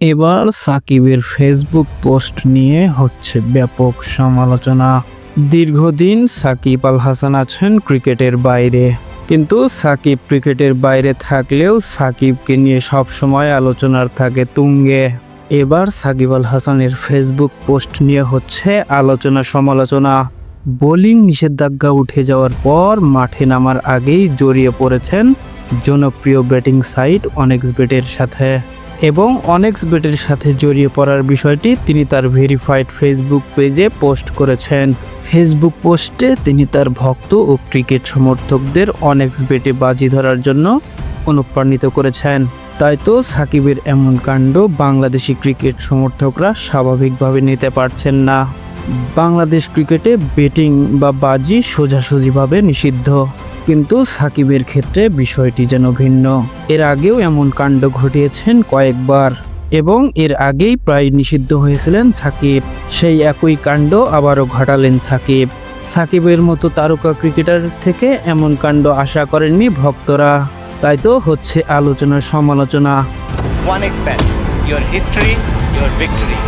এবার সাকিবের Facebook post নিয়ে হচ্ছে ব্যাপক সমালোচনা। দীর্ঘদিন সাকিব আল হাসান আছেন ক্রিকেটের বাইরে, কিন্তু সাকিব ক্রিকেটের বাইরে থাকলেও সাকিবকে নিয়ে সবসময় আলোচনার থাকে তুঙ্গে। এবার সাকিব আল হাসানের ফেসবুক পোস্ট নিয়ে হচ্ছে আলোচনা সমালোচনা। বোলিং নিষেধাজ্ঞা উঠে যাওয়ার পর মাঠে নামার আগেই জড়িয়ে পড়েছেন জনপ্রিয় ব্যাটিং সাইট অনেক্সবেটের সাথে, এবং অনেক্সবেটের সাথে জড়িয়ে পড়ার বিষয়টি তিনি তার ভেরিফাইড ফেসবুক পেজে পোস্ট করেছেন। ফেসবুক পোস্টে তিনি তার ভক্ত ও ক্রিকেট সমর্থকদের অনেক্সবেটে বাজি ধরার জন্য অনুপ্রাণিত করেছেন। তাই তো সাকিবের এমন কাণ্ড বাংলাদেশি ক্রিকেট সমর্থকরা স্বাভাবিকভাবে নিতে পারছেন না। বাংলাদেশ ক্রিকেটে বেটিং বা বাজি সোজাসুজিভাবে নিষিদ্ধ, কিন্তু সাকিবের ক্ষেত্রে বিষয়টি যেন ভিন্ন। এর আগেও এমন কাণ্ড ঘটিয়েছেন কয়েকবার, এবং এর আগেই প্রায় নিষিদ্ধ হয়েছিলেন সাকিব। সেই একই কাণ্ড আবারও ঘটালেন সাকিব। সাকিবের মতো তারকা ক্রিকেটার থেকে এমন কাণ্ড আশা করেননি ভক্তরা। তাই তো হচ্ছে আলোচনার সমালোচনা। OneXBet, your history, your victory.